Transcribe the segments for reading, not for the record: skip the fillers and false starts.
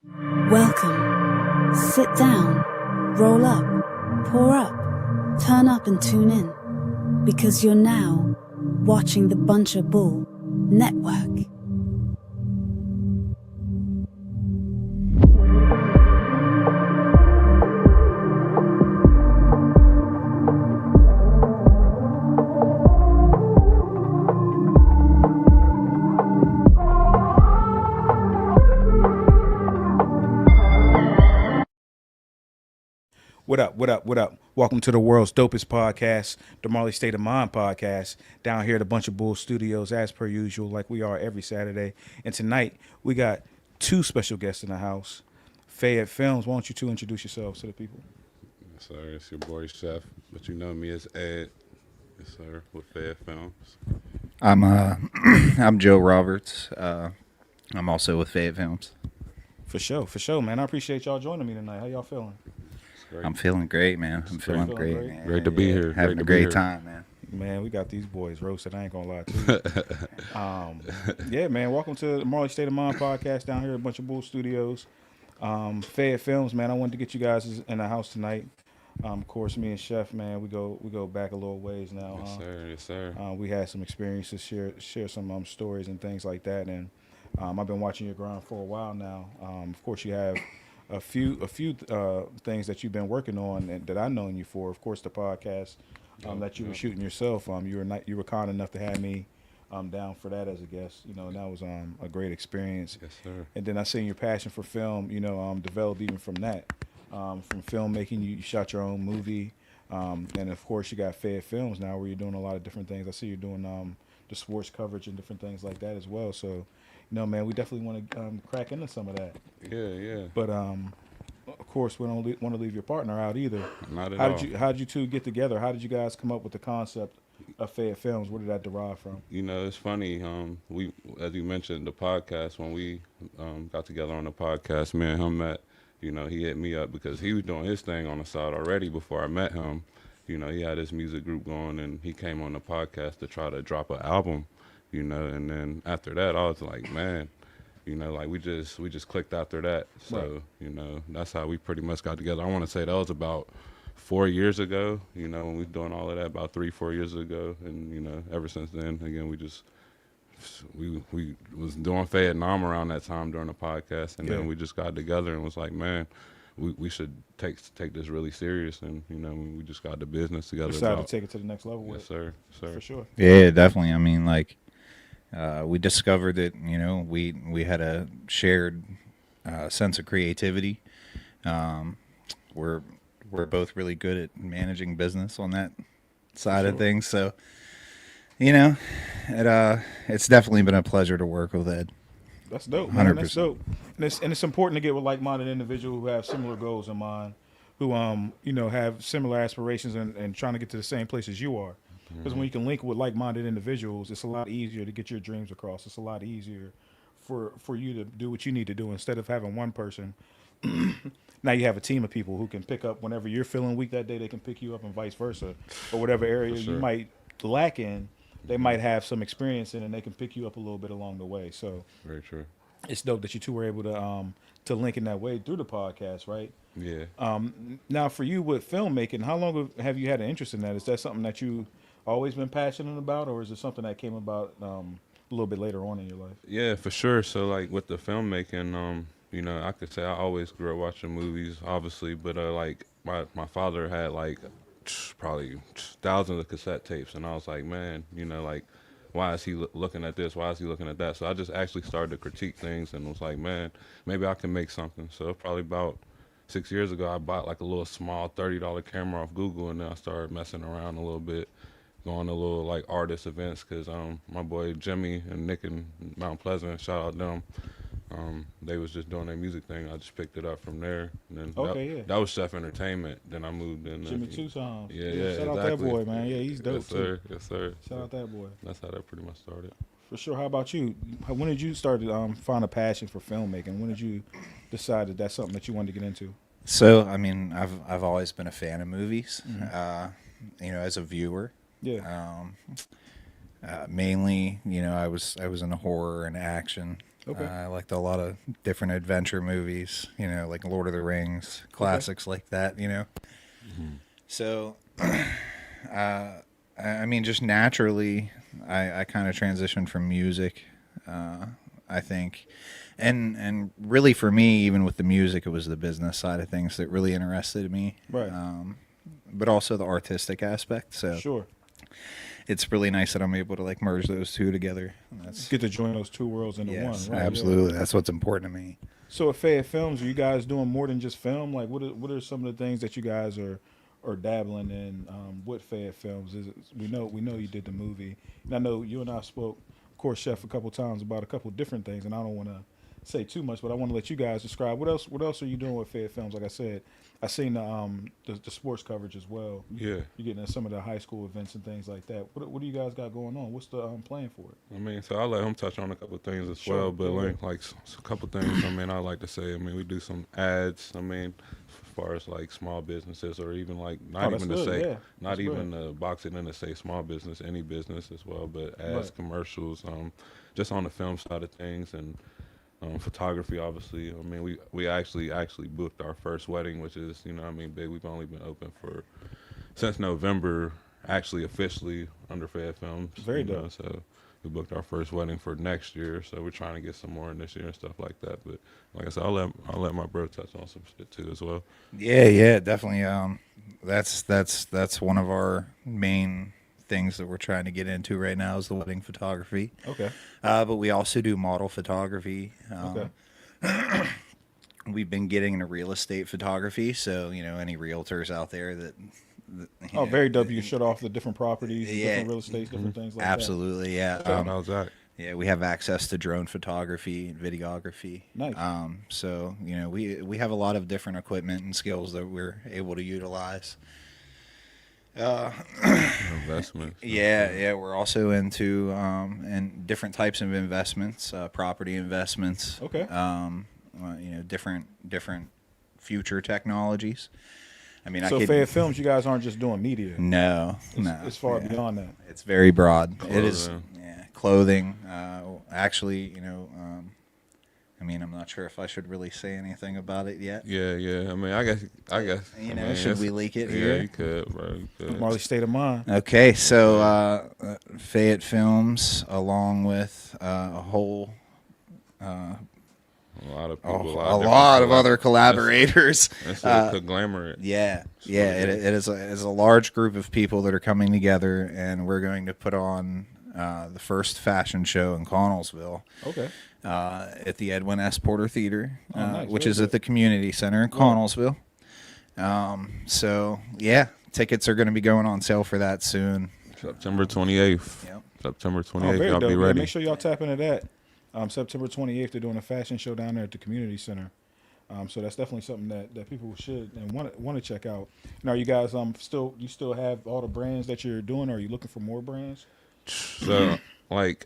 Welcome. Sit down, roll up, pour up, turn up and tune in. Because you're now watching the Buncher Bull Network. What up, what up, what up? Welcome to the world's dopest podcast, the Marley State of Mind podcast, down here at a Bunch of Bull Studios, as per usual, like we are every Saturday. And tonight, we got two special guests in the house. Fayette Films, why don't you two introduce yourselves to the people? Yes, sir. It's your boy, Chef, but you know me as Ed. Yes, sir, with Fayette Films. I'm Joe Roberts. I'm also with Fayette Films. For sure, man. I appreciate y'all joining me tonight. How y'all feeling? I'm feeling great, man. I'm feeling great, man. Great to be here. Having a great time, man. Man, we got these boys roasted. I ain't gonna lie to you. Yeah, man. Welcome to the Marley State of Mind podcast down here at a Bunch of Bull Studios. Fayette Films, man. I wanted to get you guys in the house tonight. Of course, me and Chef, man, we go back a little ways now. Yes, sir. Yes, sir. We had some experiences, share some stories and things like that. And I've been watching your grind for a while now. Of course, you have a few things that you've been working on and that I've known you for. Of course, the podcast that you were shooting yourself. You were kind enough to have me down for that as a guest. You know, and that was a great experience. Yes, sir. And then I seen your passion for film. You know, developed even from that. From filmmaking, you shot your own movie, and of course, you got Fayette Films now, where you're doing a lot of different things. I see you're doing the sports coverage and different things like that as well. So, you know, man, we definitely want to crack into some of that. Yeah. But of course, we don't want to leave your partner out either. Not at all. How did you two get together? How did you guys come up with the concept of Fayette Films? Where did that derive from? You know, it's funny. We, as you mentioned, the podcast, when we got together on the podcast, me and him met. You know, he hit me up because he was doing his thing on the side already before I met him. You know, he had his music group going, and he came on the podcast to try to drop an album. You know, and then after that, I was like, man, you know, like we just clicked after that. So, right. You know, that's how we pretty much got together. I want to say that was about 4 years ago, you know, when we was doing all of that, about 3-4 years ago. And, you know, ever since then, again, we was doing Fayette Nam around that time during the podcast. And then we just got together and was like, man, we should take this really serious. And, you know, we just got the business together. Decided to take it to the next level. Yes, sir. For sure. Yeah, definitely. I mean, like, we discovered that, you know, we had a shared sense of creativity. We're both really good at managing business on that side of things. So, you know, it's definitely been a pleasure to work with Ed. That's dope, man. 100%. That's dope. And it's important to get with like-minded individuals who have similar goals in mind, who you know, have similar aspirations and trying to get to the same place as you are. Because when you can link with like-minded individuals, it's a lot easier to get your dreams across. It's a lot easier for you to do what you need to do instead of having one person. Now you have a team of people who can pick up whenever you're feeling weak that day. They can pick you up and vice versa, or whatever area you might lack in. They might have some experience in, and they can pick you up a little bit along the way. So Very true. it's dope that you two were able to link in that way through the podcast, right? Yeah. Now, for you with filmmaking, how long have you had an interest in that? Is that something that you always been passionate about, or is it something that came about a little bit later on in your life? Yeah, for sure. So, like, with the filmmaking, you know, I could say I always grew up watching movies, obviously, but, like, my father had, like, probably thousands of cassette tapes, and I was like, man, you know, like, why is he looking at this? Why is he looking at that? So I just actually started to critique things and was like, man, maybe I can make something. So probably about 6 years ago, I bought, like, a little small $30 camera off Google, and then I started messing around a little bit, going to little, like, artist events, because my boy Jimmy and Nick in Mount Pleasant, shout out them, they was just doing their music thing. I just picked it up from there. And then that was Chef Entertainment. Then I moved in. Jimmy 2 times. Yeah, shout out that boy, man. Yeah, he's dope, yes, sir. Yes, sir. Shout out that boy. That's how that pretty much started. For sure. How about you? When did you start to find a passion for filmmaking? When did you decide that that's something that you wanted to get into? So, I mean, I've always been a fan of movies, you know, as a viewer. Yeah. Mainly, you know, I was in horror and action. Okay. I liked a lot of different adventure movies, like Lord of the Rings, classics like that, So, I mean, just naturally, I kind of transitioned from music, I think. And really for me, even with the music, it was the business side of things that really interested me. Right. But also the artistic aspect. So Sure. it's really nice that I'm able to like merge those two together. And that's, Get to join those two worlds into yes, one. Right. absolutely. Yeah. That's what's important to me. So at Fayette Films, are you guys doing more than just film? Like, what are some of the things that you guys are dabbling in with Fayette Films? We know you did the movie, and I know you and I spoke, of course, Chef, a couple times about a couple different things, and I don't want to say too much, but I want to let you guys describe what else are you doing with Fayette Films? Like I said, I seen the sports coverage as well. Yeah. You're getting in some of the high school events and things like that. What do you guys got going on? What's the plan for it? I mean, so I'll let him touch on a couple of things as Sure, well, but go ahead. like a couple of things. I mean, I like to say. I mean, we do some ads. I mean, as far as like small businesses, or even like not that's even to good, say, yeah. not That's even great. box it in to say small business, any business as well, but ads, Right. commercials, just on the film side of things, and photography, obviously. I mean, we actually booked our first wedding, which is, I mean, big. We've only been open since November, actually officially under Fayette Films. Very dope. So we booked our first wedding for next year. So we're trying to get some more in this year and stuff like that. But like I said, I'll let my bro touch on some shit too as well. Yeah, definitely. That's one of our main things that we're trying to get into right now is the wedding photography. Okay. But we also do model photography. Okay. We've been getting into real estate photography, so any realtors out there that Very dope. You shut off the different properties, Yeah. different real estates, different things like absolutely, yeah. Shout out Zach. Yeah, we have access to drone photography and videography. Nice. So we have a lot of different equipment and skills that we're able to utilize. Investments. Yeah, we're also into and different types of investments, property investments. Okay. Different future technologies. I mean, So Fayette Films, you guys aren't just doing media. No, It's far yeah. beyond that. It's very broad. It is, Clothing. yeah, clothing. Actually, I mean, I'm not sure if I should really say anything about it yet. Yeah. I mean, I guess. Should we leak it Yeah, here? you could, bro. You could. Marley State of Mind. Okay, so Fayette Films, along with a whole, A lot of a people. lot of other collaborators. It's a conglomerate. Yeah, really it is a large group of people that are coming together, and we're going to put on the first fashion show in Connellsville. Okay. At the Edwin S. Porter Theater, Nice. which Very is good. at the community center in Connellsville. So yeah, tickets are going to be going on sale for that soon. September 28th. Yep. September 28th. Very Y'all dope. be Yeah, ready. make sure y'all tap into that. September 28th, they're doing a fashion show down there at the community center. So that's definitely something that people should and want to check out. Now, you guys you still have all the brands that you're doing, or are you looking for more brands? So, like,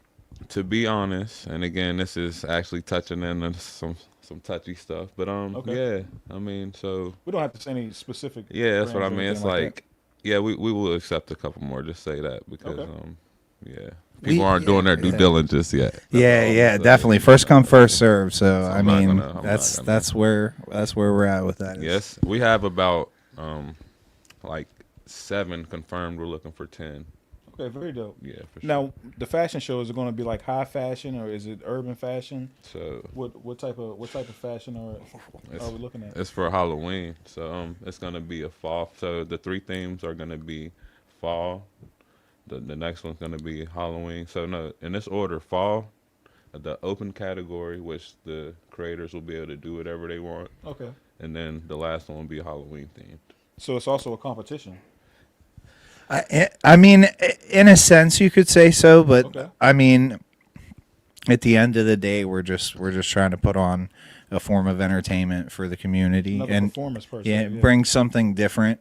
to be honest, and again, this is actually touching in some touchy stuff, but Okay. yeah, I mean, so We don't have to say any specific. yeah, that's what I brands or mean. It's anything like, yeah, we will accept a couple more. Just say that because Okay. yeah, people aren't doing their due diligence yet. That's all Yeah, I'm saying. definitely. First come, first serve. So I I'm not mean, gonna- I'm not gonna. that's where we're at with that. Yes, we have about like 7 confirmed. We're looking for 10. Okay, very dope. Yeah, for sure. Now, the fashion show, is it going to be like high fashion or is it urban fashion? So What type of fashion are we looking at? it's for Halloween, so it's gonna be a fall. So the 3 themes are gonna be fall. The next one's gonna be Halloween. So no, in this order: fall, the open category, which the creators will be able to do whatever they want, Okay. and then the last one will be Halloween themed. So it's also a competition. I mean, in a sense, you could say so, but Okay. I mean, at the end of the day, we're just trying to put on a form of entertainment for the community Another and performance person. yeah, bring something different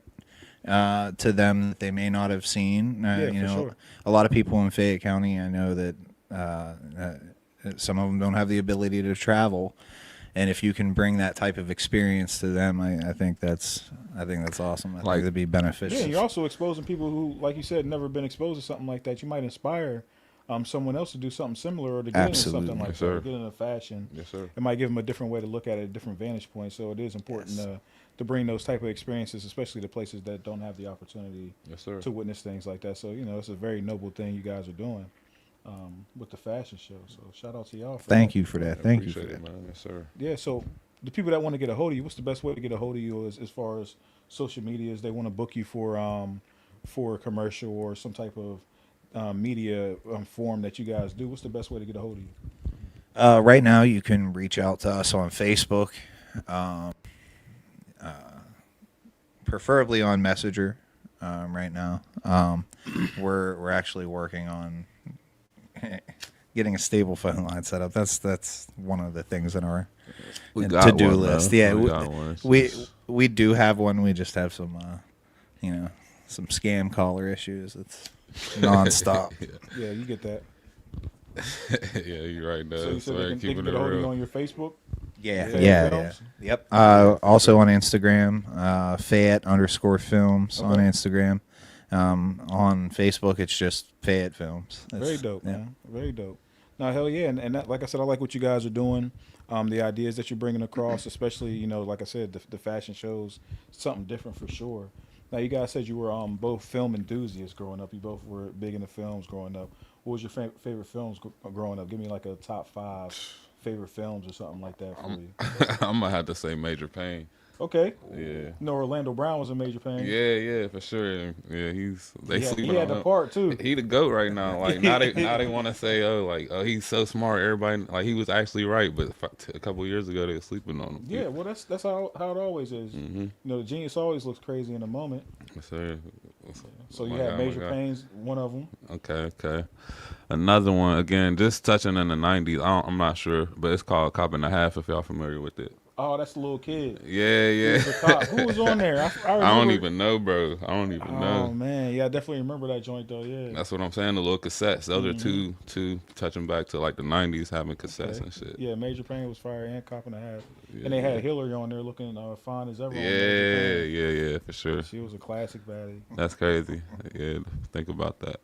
to them that they may not have seen. Yeah, for sure. A lot of people in Fayette County, I know that some of them don't have the ability to travel. And if you can bring that type of experience to them, I think that's awesome. I think it'd be beneficial. Yeah, and you're also exposing people who, like you said, never been exposed to something like that. You might inspire someone else to do something similar or to get into something Absolutely. like Yes, that, or sir. get into fashion. Yes, sir. It might give them a different way to look at it, a different vantage point. So it is important Yes. to bring those type of experiences, especially to places that don't have the opportunity Yes, sir. to witness things like that. So it's a very noble thing you guys are doing with the fashion show. So shout out to y'all. For Thank that. you for I that. Thank you for appreciate that. it, man. Yes, sir. Yeah. So the people that want to get a hold of you, what's the best way to get a hold of you as far as social media? Is they want to book you for a commercial or some type of media form that you guys do? What's the best way to get a hold of you? Right now, you can reach out to us on Facebook, um, preferably on Messenger. Right now, we're actually working on getting a stable phone line set up. That's one of the things in our to-do list. Yeah, we got one. It's we just- we do have one. We just have some some scam caller issues. It's nonstop. Yeah, you get that. yeah, you're right. So you That's said right. they can Keeping get it a hold of you real. on your Facebook? Yeah, Fayette yeah, Films? yeah. Yep. Also on Instagram, Fayette_films on Okay. Instagram. On Facebook, it's just Fayette Films. Very dope, yeah. man. Very dope. Now, hell yeah, and that, like I said, I like what you guys are doing. The ideas that you're bringing across, especially like I said, the fashion shows, something different for sure. Now, you guys said you were both film enthusiasts growing up. You both were big into films growing up. What was your favorite films growing up? Give me like a top 5 favorite films or something like that for you. I'm gonna have to say Major Pain. Okay. Yeah. No, Orlando Brown was a major pain. Yeah, for sure. Yeah, they He sleeping had on the him. part too. He the GOAT right now. Like now they want to say he's so smart. Everybody like he was actually right, but a couple of years ago they were sleeping on him. Yeah, well that's how it always is. Mm-hmm. The genius always looks crazy in the moment. So, So you my had God, Major my God. Pains, one of them. Okay. Another one again, just touching in the '90s. I'm not sure, but it's called Cop and a Half. If y'all familiar with it. Oh, that's the little kid. Yeah. He was a cop. Who was on there? I I remember. don't even know, bro. I don't even Oh know. man, yeah, I definitely remember that joint though. Yeah. That's what I'm saying. The little cassettes. Those are two touching back to like the '90s, having cassettes Okay. and shit. Yeah, Major Pain was fire and Cop and a Half. Yeah, And they had yeah. Hillary on there looking fine as ever. On Major Pain. Yeah, for sure. She was a classic baddie. That's crazy. Yeah, think about that.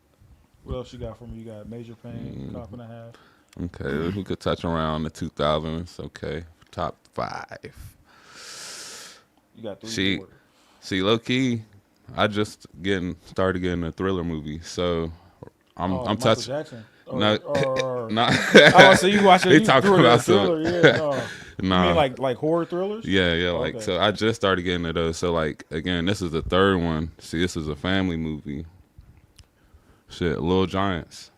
What else you got for me? You got Major Pain, Mm. Cop and a Half. Okay, we could touch around the 2000s. Okay, top 5. You got 3 See, more. low key, I just started getting a thriller movie, so I'm Michael touching. Jackson. No, or not. oh, so you watching? They You talking threw it in a about thriller? some- Yeah. No. Nah. You mean like horror thrillers? Yeah, like Okay. so. I just started getting to those. So like again, this is the third one. See, this is a family movie. Shit, Little Giants.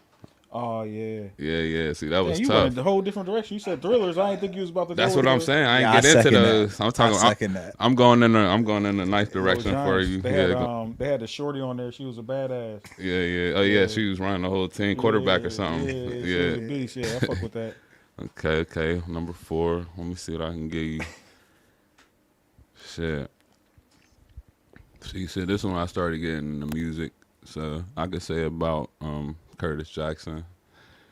Oh yeah. Yeah. See, that was Man, you tough. went a whole different direction. You said thrillers. I didn't think you was about to. That's go what with I'm the saying. I Yeah, ain't I get into second that. those. I'm talking. I second that. I'm going in a nice Little direction for Giants. you. They Yeah, had they had the shorty on there. She was a badass. yeah. Oh yeah, she was running the whole team, quarterback or something. Yeah, she was a beast. Yeah, I fuck with that. Okay. Number 4. Let me see what I can give you. Shit. So you said this one I started getting into music. So I could say about Curtis Jackson.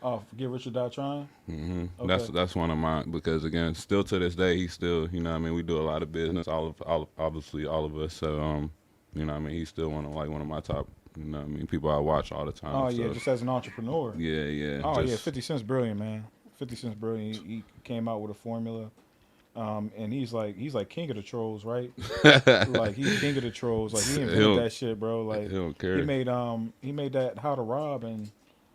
Oh, Get Rich or Die Trying. Hmm Okay. That's one of mine because again, still to this day, he's still what I mean. We do a lot of business, obviously all of us. So what I mean, he's still one of my top what I mean, people I watch all the time. Oh yeah, so, just as an entrepreneur. yeah. Oh yeah, just- 50 Cent's brilliant, man. 50 Cent's brilliant. He came out with a formula, and he's like king of the trolls, right? Like he's king of the trolls. Like he He'll- invented that shit, bro. Like he don't care. he made that How to Rob, and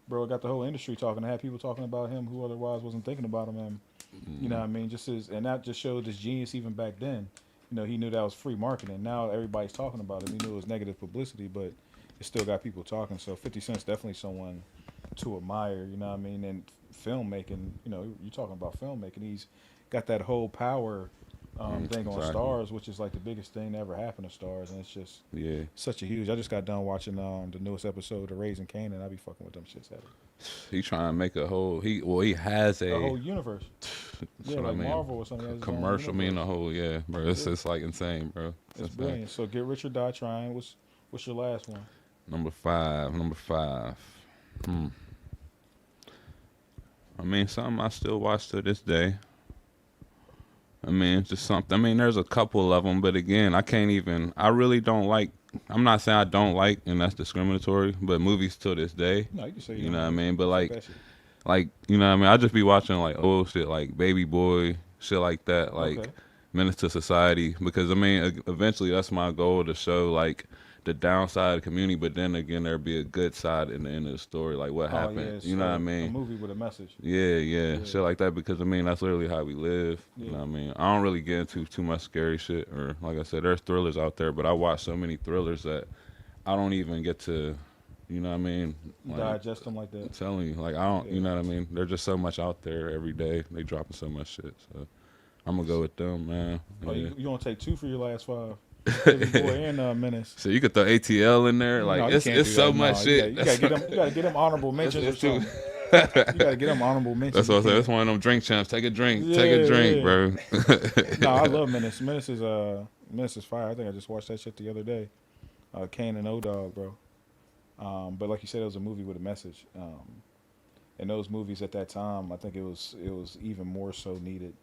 bro, it got the whole industry talking. I had people talking about him who otherwise wasn't thinking about him. And you know what I mean? And that just showed his genius even back then. He knew that was free marketing. Now everybody's talking about him. He knew it was negative publicity, but it still got people talking. So 50 Cent's definitely someone to admire. You know what I mean? And filmmaking. You're talking about filmmaking. He's got that whole power thing on exactly. Stars, which is like the biggest thing that ever happened to Stars, and it's just Yeah. such a huge. I just got done watching the newest episode of Raising Kanan. I be fucking with them shits heavy. He trying to make a whole. He has A whole universe. That's Yeah, what like I mean. Marvel or something. Has its own Commercial, universe. a whole bro. It's Yeah. just like insane, bro. It's Just bad. brilliant. So Get Rich or Die Trying. What's your last one? Number 5. I mean, something I still watch to this day. I mean, it's just something. I mean, there's a couple of them, but again, I really don't like I'm not saying I don't like, and that's discriminatory, but movies till this day, No, you can say you know what I mean? But fuck that shit. like you know what I mean? I just be watching like old shit, like Baby Boy, shit like that, like Okay. Menace to Society, because I mean, eventually that's my goal to show like the downside of the community, but then again, there'd be a good side in the end of the story, like what Oh yeah, happened. it's You know what I a mean? movie with a message. Yeah, Yeah, shit like that, because I mean that's literally how we live. You yeah. know what I mean? I don't really get into too much scary shit, or like I said, there's thrillers out there, but I watch so many thrillers that I don't even get to, you know what I mean? Like Digest them like I'm that. telling you, like I don't, you Yeah. know what I mean? There's just so much out there every day. They dropping so much shit, so I'm gonna go with them, man. Oh, Yeah. you want to take 2 for your last 5? Baby Boy and Menace. So you could throw ATL in there, like No, you can't it's do so that. much No, shit. you gotta get them. You gotta get them honorable mentions or It's too. something. You gotta get them honorable mentions. That's what I You said. can't- It's one of them drink champs. Take a drink. Yeah, Take a drink, yeah. bro. No, I love Menace. Menace is fire. I think I just watched that shit the other day. Kane and O Dog, bro. But like you said, it was a movie with a message. And those movies at that time, I think it was even more so needed.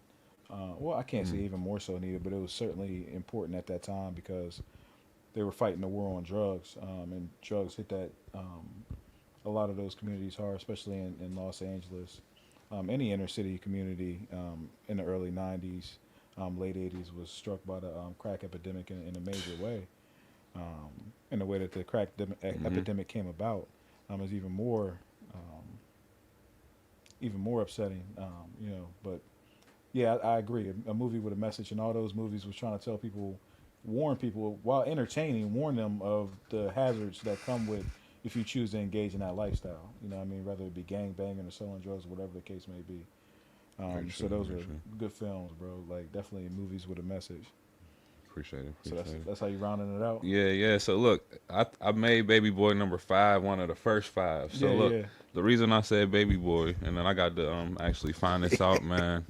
Well, I can't say even more so needed, but it was certainly important at that time because they were fighting the war on drugs, and drugs hit that a lot of those communities hard, especially in Los Angeles. Any inner city community in the early '90s, late '80s was struck by the crack epidemic in a major way. And the way that the epidemic came about is even more upsetting. But yeah, I agree. A movie with a message, and all those movies was trying to tell people, warn people while entertaining, warn them of the hazards that come with if you choose to engage in that lifestyle. You know what I mean? Whether it be gang banging or selling drugs, whatever the case may be. So those are good films, bro. Like definitely movies with a message. Appreciate it. So that's how you rounding it out. Yeah. So look, I made Baby Boy number 5 one of the first 5. So Yeah, look, yeah. the reason I said Baby Boy, and then I got to actually find this out, man.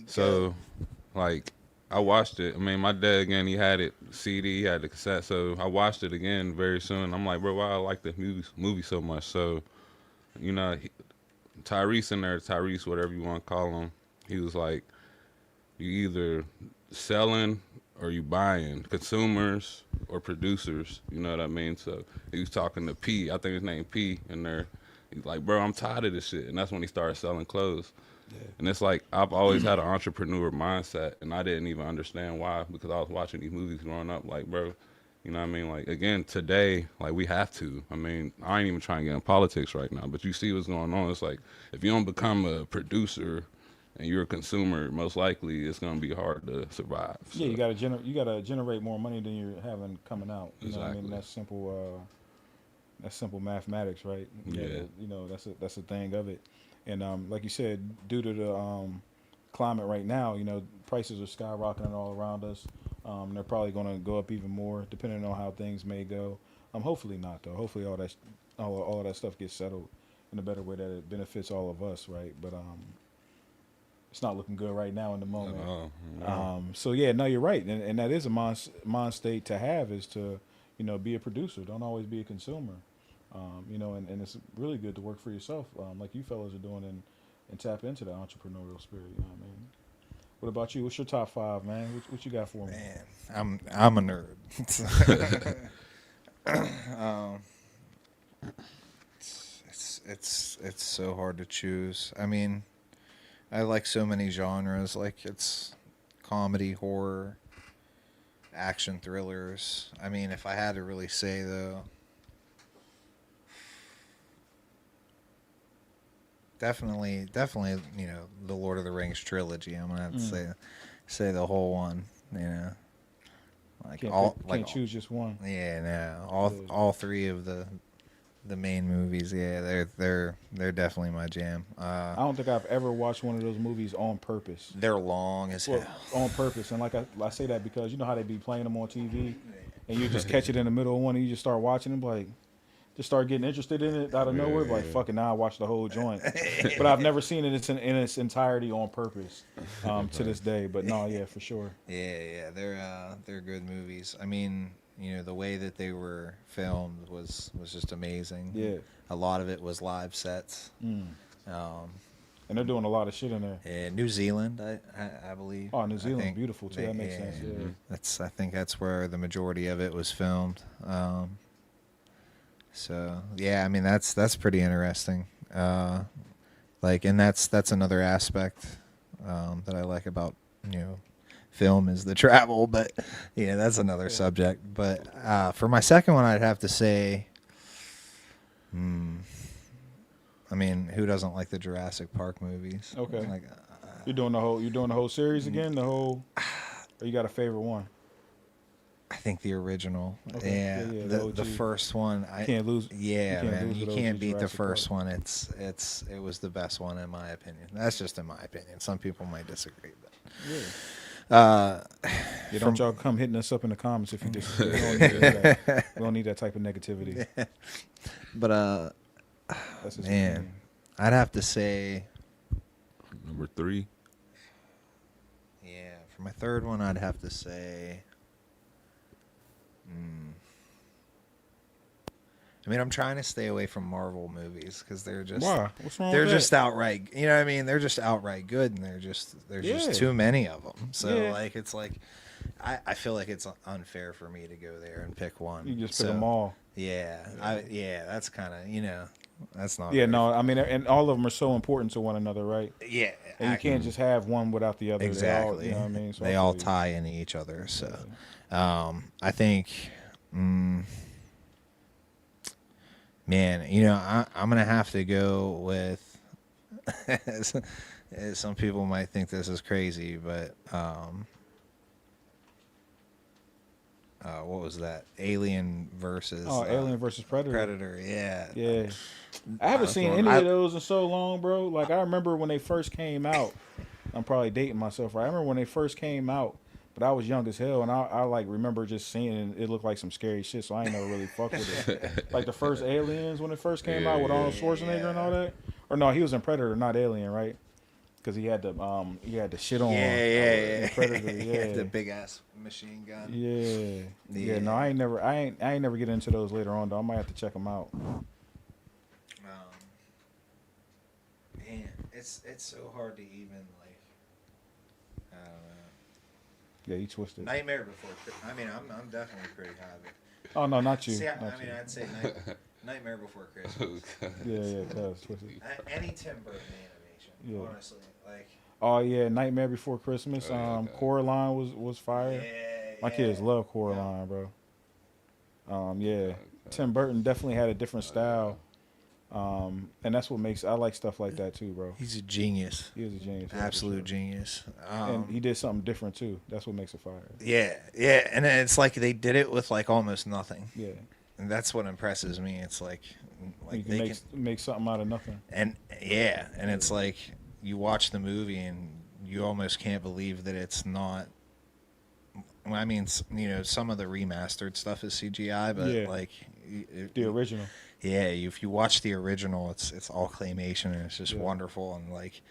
So, like, I watched it. I mean, my dad again, he had it CD, he had the cassette. So I watched it again very soon. I'm like, bro, why I like the movie so much? So, you know, Tyrese in there, Tyrese, whatever you want to call him, he was like, you either selling or you buying, consumers or producers. You know what I mean? So he was talking to P, I think his name P in there. He's like, bro, I'm tired of this shit. And that's when he started selling clothes. Yeah. And it's like, I've always had an entrepreneur mindset, and I didn't even understand why, because I was watching these movies growing up. Like, bro, you know what I mean? Like, again, today, like, we have to. I mean, I ain't even trying to get in politics right now, but you see what's going on. It's like, if you don't become a producer and you're a consumer, most likely it's gonna be hard to survive. So. Yeah, you gotta generate more money than you're having coming out. You know what I mean? That's simple mathematics, right? Yeah. That's a thing of it. And like you said, due to the climate right now, prices are skyrocketing all around us. They're probably going to go up even more, depending on how things may go. Hopefully not, though. Hopefully all of that stuff gets settled in a better way that it benefits all of us, right? But it's not looking good right now in the moment. No. So yeah, no, you're right, and that is a mind state to have, is to be a producer. Don't always be a consumer. And it's really good to work for yourself, like you fellas are doing, and tap into the entrepreneurial spirit. You know what I mean? What about you? What's your top 5, man? What you got for me? Man, I'm a nerd. It's so hard to choose. I mean, I like so many genres. Like, it's comedy, horror, action, thrillers. I mean, if I had to really say, though, definitely, the Lord of the Rings trilogy. I'm gonna have to say the whole one. Like can't choose just one. Yeah, no, all 3 of the main movies. Yeah, they're definitely my jam. I don't think I've ever watched one of those movies on purpose. They're long as hell. On purpose, and like I say that because you know how they be playing them on TV, and you just catch it in the middle of one, and you just start watching them, like just start getting interested in it out of nowhere. Like fucking, now I watch the whole joint, but I've never seen it in its entirety on purpose to this day. But no, yeah, for sure. Yeah, they're good movies. I mean, the way that they were filmed was just amazing. Yeah, a lot of it was live sets. And and they're doing a lot of shit in there. Yeah, New Zealand, I believe. Oh, New I Zealand, think beautiful too. That makes sense. Yeah. I think that's where the majority of it was filmed. So yeah, I mean that's pretty interesting. Like, and that's another aspect that I like about film is the travel. But yeah, that's another subject. But for my second one, I'd have to say, I mean, who doesn't like the Jurassic Park movies? Okay. Like, You're doing the whole series again. The whole. Or you got a favorite one? I think the original. Okay. Yeah, the the first one. You can't lose. Yeah, man, you with can't OG beat the Jurassic first Park. one. It was the best one in my opinion. That's just in my opinion. Some people might disagree, but Yeah. Don't y'all come hitting us up in the comments if you disagree. We don't need that type of negativity. but That's just man, opinion. I'd have to say, Number 3. yeah, for my third one, I'd have to say. I mean, I'm trying to stay away from Marvel movies because they're just Why? What's wrong they're with just that? outright, you know what I mean? They're just outright good, and there's just too many of them. So Yeah. like, it's like I feel like it's unfair for me to go there and pick one. You just so, pick them all. Yeah, that's kind of that's not. Yeah, very no, fair. I mean, and all of them are so important to one another, right? Yeah, And you can't just have one without the other. exactly. They all, you know what I mean? So they I all feel you. tie into each other. So, I think, man, I'm gonna have to go with. Some people might think this is crazy, but what was that? Alien versus Alien versus Predator. Predator. Yeah. Yeah. I haven't seen any of those in so long, bro. Like, I remember when they first came out. I'm probably dating myself, right? I remember when they first came out, but I was young as hell, and I like remember just seeing it. It looked like some scary shit, so I ain't never really fucked with it. Like the first Aliens when it first came out with Arnold Schwarzenegger and all that. Or no, he was in Predator, not Alien, right? Because he had the shit on. Yeah. Predator, yeah. The big ass machine gun. Yeah. No, I ain't never get into those later on though. I might have to check them out. Man, it's so hard to even like. I don't know. Yeah, you twisted. Nightmare Before. I mean, I'm definitely pretty high. But Oh no, not you. see, Not I mean, you. I'd say Nightmare Before Christmas. Yeah, cuz twisted. Any Tim Burton animation, Yeah. honestly, like. Oh yeah, Nightmare Before Christmas. Coraline was fire. My kids love Coraline, bro. Yeah. Tim Burton definitely had a different style. And that's what makes I like stuff like that too, bro. He's a genius. He is a genius. Absolute genius. And he did something different too. That's what makes it fire. Yeah, and it's like they did it with like almost nothing. Yeah. And that's what impresses me. It's like You they can make something out of nothing. and it's like you watch the movie and you almost can't believe that it's not. Well, I mean, some of the remastered stuff is CGI, but like The original. Yeah, if you watch the original, it's all claymation and it's just wonderful, and like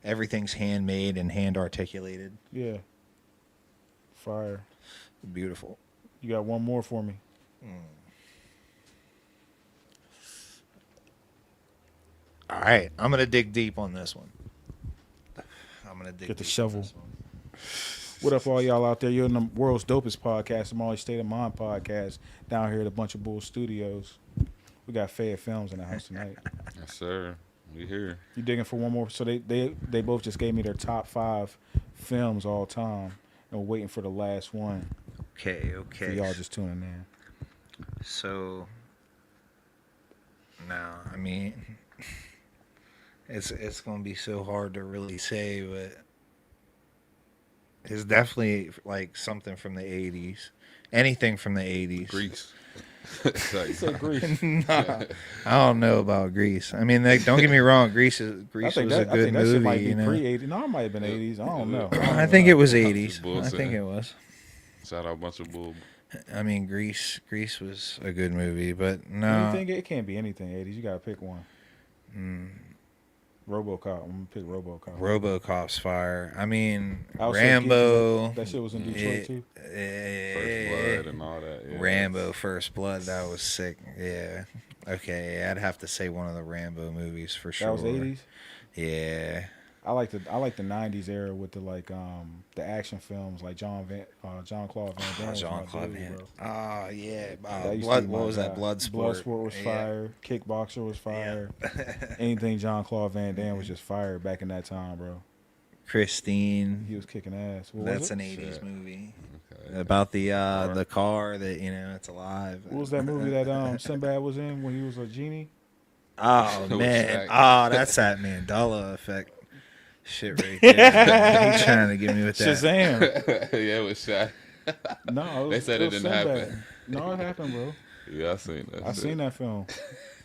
everything's handmade and hand articulated. Yeah. Fire. Beautiful. You got one more for me. All right, I'm gonna dig deep on this one. Get the shovel. What up, all y'all out there? You're in the world's dopest podcast, the Molly State of Mind podcast, down here at a Bunch of Bull Studios. We got Fayette Films in the house tonight. Yes, sir. We here. You digging for one more? So they both just gave me their top 5 films all time, and we're waiting for the last one. Okay. For y'all just tuning in. So, now, I mean, it's gonna be so hard to really say, but it's definitely like something from the '80s. Anything from the '80s. Grease. He said Grease. Nah, I don't know about Grease. I mean, don't get me wrong. Grease was a good I think that shit movie. might be You know? pre-80s. No, it might have been 80s. I don't know. I think it was '80s. I Bullshit. think it was. Shout out Bunch of Bull. I mean, Grease was a good movie, but no. Anything, it can't be anything 80s. You gotta pick one. RoboCop. I'm gonna pick RoboCop. RoboCop's fire. I mean, I was so Rambo. geeked that shit was in Detroit too. First Blood and all that. Yeah. Rambo, First Blood. That was sick. Yeah. Okay, I'd have to say one of the Rambo movies for sure. That was 80s. Yeah. I like the '90s era with the action films like John Claude Van Damme was my Jean-Claude dude, Van. bro. Oh yeah. That used to be Blood. my What was that? guy. Bloodsport. Bloodsport was Yeah. fire. Kickboxer was Yeah. fire. Anything John Claude Van Damme was just fire back in that time, bro. Christine. He was kicking ass. What That's was it? an '80s Shit. movie Okay. about the car that it's alive. What was that movie that Sinbad was in when he was a genie? Oh With man. Shaq. Oh, that's that Mandela effect. Shit right there. He's trying to get me with that. Shazam. Yeah, it was Shaq. No, They said it was didn't Sinbad. happen. No, it happened, bro. Yeah, I seen that. I shit. seen that film.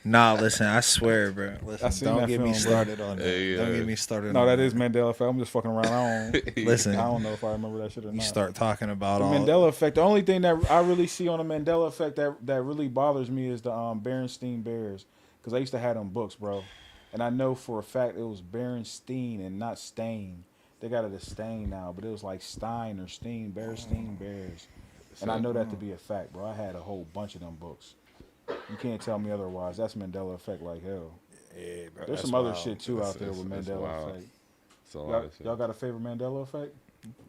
Nah, listen, I swear, bro. I Listen, seen don't that get me film, bro. started on that. Hey, Don't get me started No, on that is Mandela effect. I'm just fucking around. I don't. Listen, I don't know if I remember that shit or you not. start talking about The all Mandela effect. The only thing that I really see on the Mandela effect that really bothers me is the Berenstein Bears, because I used to have them books, bro, and I know for a fact it was Berenstein and not Stain. They got it as Stain now, but it was like Stein or Steen, Berenstein Bears, and I know that to be a fact, bro. I had a whole bunch of them books. You can't tell me otherwise. That's Mandela effect like hell. Yeah, bro, There's that's some other wild. shit too out there with It's Mandela wild. effect. It's a lot Y'all, of shit. y'all got a favorite Mandela effect?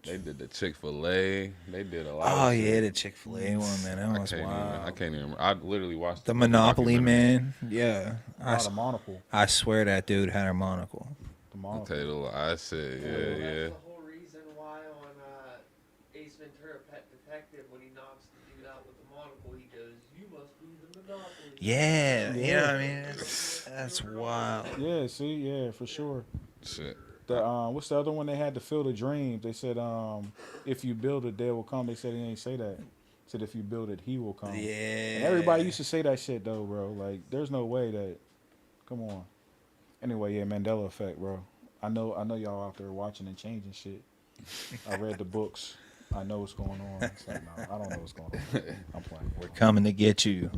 They did the Chick-fil-A. They did a lot. Oh of yeah, shit. the Chick-fil-A one, man. That was wild. I can't even. I literally watched The fucking Monopoly documentary. man. Yeah, The monocle. I swear that dude had a monocle. The I'll monocle. tell you the lie. I said, yeah. That's the whole reason why on Ace Ventura: Pet Detective, when he knocks the dude out with the monocle, he goes, "You must be the Monopoly." Yeah, you know Yeah. what I mean? That's wild. Yeah, see, yeah, for sure. Shit. The what's the other one they had to Field of Dreams? They said if you build it, they will come. They said he ain't say that. Said if you build it, he will come. Yeah. And everybody used to say that shit though, bro. Like, there's no way that. Come on. Anyway, yeah, Mandela effect, bro. I know y'all out there watching and changing shit. I read the books. I know what's going on. It's like, no, I don't know what's going on. I'm playing. We're coming to get you.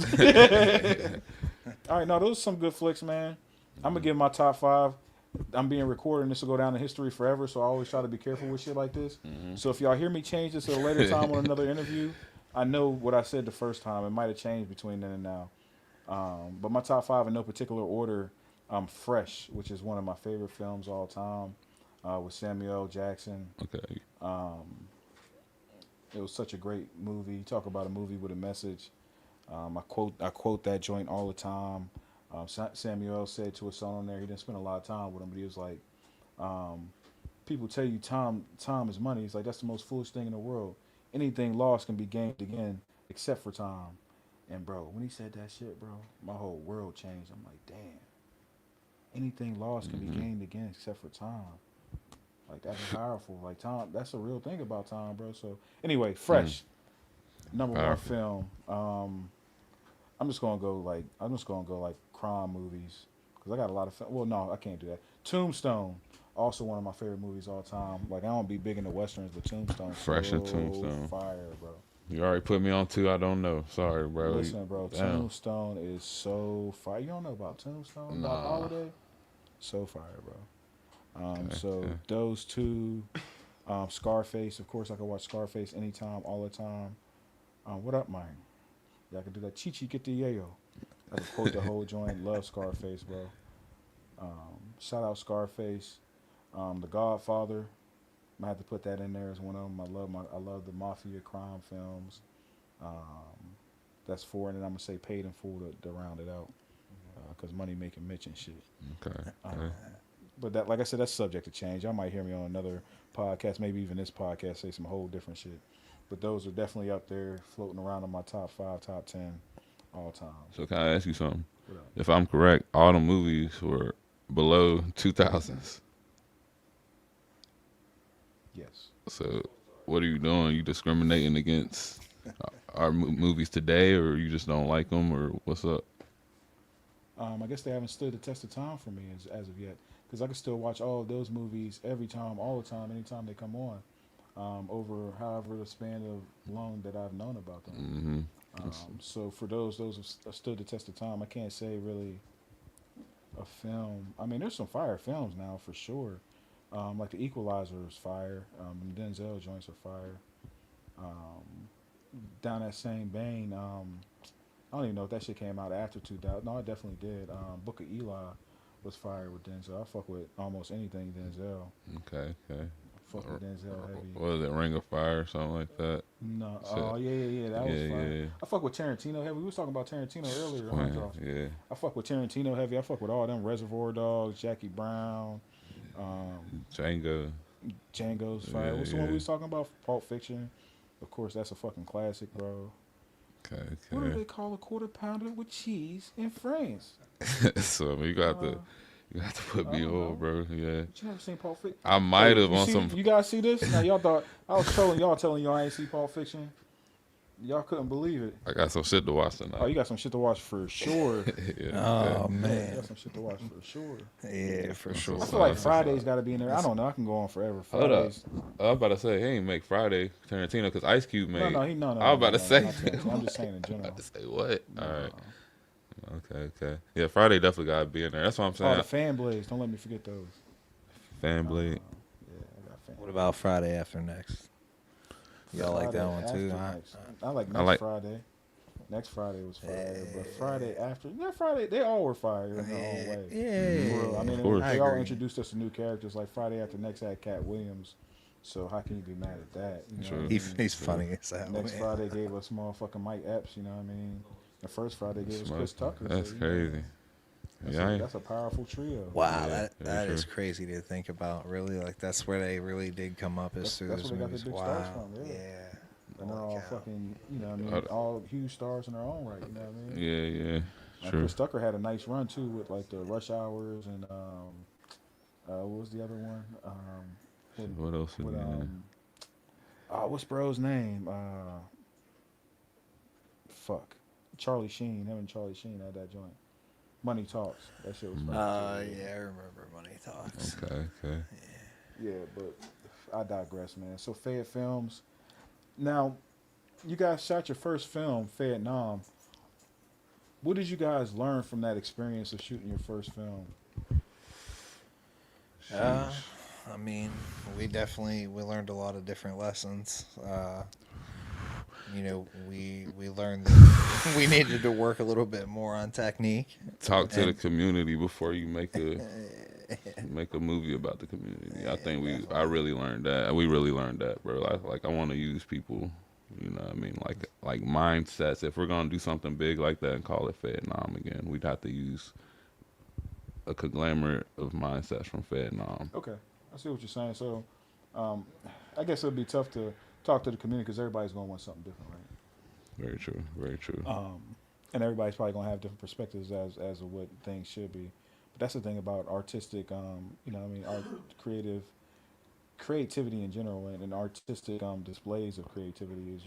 All right, no, those are some good flicks, man. I'm gonna give my top 5. I'm being recorded, and this will go down in history forever. So I always try to be careful with shit like this. So if y'all hear me change this at a later time on another interview, I know what I said the first time. It might have changed between then and now. But my top 5 in no particular order. Fresh, which is one of my favorite films all time, with Samuel L. Jackson. Okay. It was such a great movie. You talk about a movie with a message. I quote that joint all the time. Samuel said to his son on there, he didn't spend a lot of time with him, but he was like, people tell you time is money. He's like, that's the most foolish thing in the world. Anything lost can be gained again, except for time. And bro, when he said that shit, bro, my whole world changed. I'm like, damn. Anything lost can be gained again, except for time. Like, that's powerful. Like, time, that's a real thing about time, bro. So anyway, Fresh, number one film. I'm just gonna go like crime movies, because I got a lot of well, no, I can't do that. Tombstone, also one of my favorite movies all time. Like, I don't be big into westerns, but Tombstone, Fresh and Tombstone. Fire, bro. You already put me on 2. I don't know. Sorry, bro. Listen, bro, Damn. Tombstone is so fire. You don't know about Tombstone? About Holiday? So fire, bro. So those 2, Scarface. Of course, I can watch Scarface anytime, all the time. What up, man? Yeah, I can do that. Chi-Chi, get the yayo. I can quote the whole joint. Love Scarface, bro. Shout out Scarface. The Godfather. I have to put that in there as one of them. I love the mafia crime films. That's 4, and then I'm gonna say Paid in Full to round it out, because Money Making Mitch and shit. Okay. But that, like I said, that's subject to change. Y'all might hear me on another podcast, maybe even this podcast, say some whole different shit. But those are definitely up there, floating around in my top 5, top 10, all time. So can I ask you something? What up? If I'm correct, all the movies were below 2000s. Yes. So what are you doing? You discriminating against our movies today, or you just don't like them, or what's up? I guess they haven't stood the test of time for me as of yet, because I can still watch all of those movies every time, all the time, anytime they come on, over however the span of long that I've known about them. So for those have stood the test of time. I can't say really a film. I mean, there's some fire films now for sure. Like The Equalizer is fire. And Denzel joints are fire. Down that same vein, I don't even know if that shit came out after 2000. No, it definitely did. Book of Eli was fire with Denzel. I fuck with almost anything Denzel. Okay. Fuck with Denzel heavy. What is it, Ring of Fire or something like that? No, Shit. oh yeah, that was fire. Yeah. I fuck with Tarantino heavy. We was talking about Tarantino earlier. Man, yeah. I fuck with Tarantino heavy. I fuck with all them Reservoir Dogs, Jackie Brown, Django's fire. Yeah, What's the one we was talking about? Pulp Fiction. Of course, that's a fucking classic, bro. Okay. What do they call a quarter pounder with cheese in France? So you got to put me on, bro. Yeah. You never seen Pulp Fiction? I might have You on see- some. You guys see this? Now y'all thought I was trolling y'all, telling y'all I ain't see Pulp Fiction. Y'all couldn't believe it. I got some shit to watch tonight. Oh, you got some shit to watch for sure. Oh You man, got some shit to watch for sure. yeah, for sure. I feel like Friday's got to be in there. I don't know. I can go on forever. Hold up. Fridays. I was about to say he ain't make Friday Tarantino because Ice Cube made. No. I was about to say. not Tarantino. I'm just saying in I general. about to say what? All right. Okay. Yeah, Friday definitely got to be in there. That's what I'm saying. Oh, the fan blades. Don't let me forget those. Fanblade. Yeah, I got fan. What about Friday after next? Y'all like that one too? I like I like- Friday. Next Friday was fire, but Friday after, Friday they all were fire in their own way. Yeah. For real. I mean, Of course. they I all agree. introduced us to new characters. Like Friday after next had Cat Williams, so how can you be mad at that? You know True. what I mean? He's funny as hell. Next man. Friday gave us motherfucking Mike Epps. You know what I mean? The first Friday gave us Chris Tucker. That's so, you know, crazy. that's a powerful trio. Wow, Yeah, that yeah, is sure. crazy to think about. Really, like that's where they really did come up as through That's those where they got movies. their big Wow, stars from, really. yeah. And they're Holy all cow. fucking, you know what I mean? All huge stars in their own right. You know what I mean? Yeah. Like True. Chris Tucker had a nice run too with like the Rush Hours and what was the other one? What else? With, With, what's bro's name? Charlie Sheen. Him and Charlie Sheen had that joint. Money Talks. That shit was fun. Yeah, I remember Money Talks. Okay. Yeah, but I digress, man. So Fayette Films. Now, you guys shot your first film, Vietnam. What did you guys learn from that experience of shooting your first film? I mean, we learned a lot of different lessons. We learned that we needed to work a little bit more on technique. Talk to the community before you make a movie about the community. I think I really learned that. We really learned that, bro. I want to use people. You know what I mean? Like mindsets. If we're gonna do something big like that and call it Vietnam again, we'd have to use a conglomerate of mindsets from Vietnam. Okay, I see what you're saying. So, I guess it'll be tough to talk to the community because everybody's gonna want something different, right? Very true. And everybody's probably gonna have different perspectives as of what things should be. But that's the thing about artistic, you know what I mean, creativity in general and artistic displays of creativity is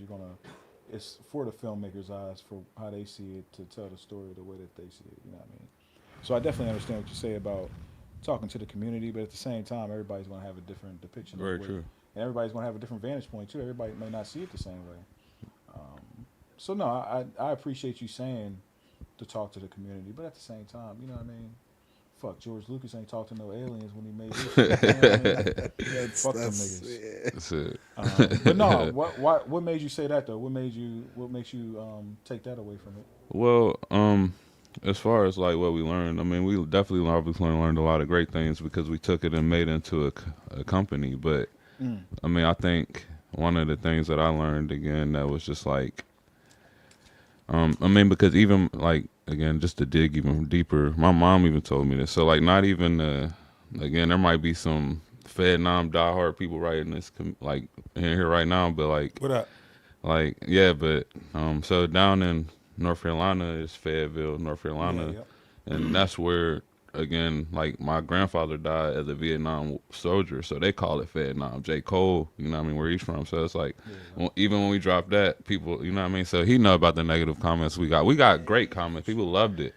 it's for the filmmaker's eyes for how they see it to tell the story the way that they see it, you know what I mean? So I definitely understand what you say about talking to the community, but at the same time, everybody's going to have a different depiction Very of it. true. And everybody's going to have a different vantage point too. Everybody may not see it the same way. So no, I appreciate you saying to talk to the community, but at the same time, you know what I mean? Fuck, George Lucas ain't talked to no aliens when he made this shit. You know what I mean? Fuck them niggas. That's it. But no, what made you say that though? What makes you take that away from it? Well, as far as like what we learned, I mean, we definitely obviously learned a lot of great things because we took it and made it into a company. But I mean, I think one of the things that I learned again that was just like, I mean, because even like again, just to dig even deeper, my mom even told me this. So like, not even again, there might be some Vietnam diehard people right in this like here right now, but like What up? like yeah, but so down in North Carolina is Fayetteville, North Carolina, Yeah. and that's where again, like my grandfather died as a Vietnam soldier, so they call it Vietnam. J. Cole, you know what I mean, where he's from. So it's like, even when we dropped that, people, you know what I mean. So he know about the negative comments we got. We got great comments. People loved it,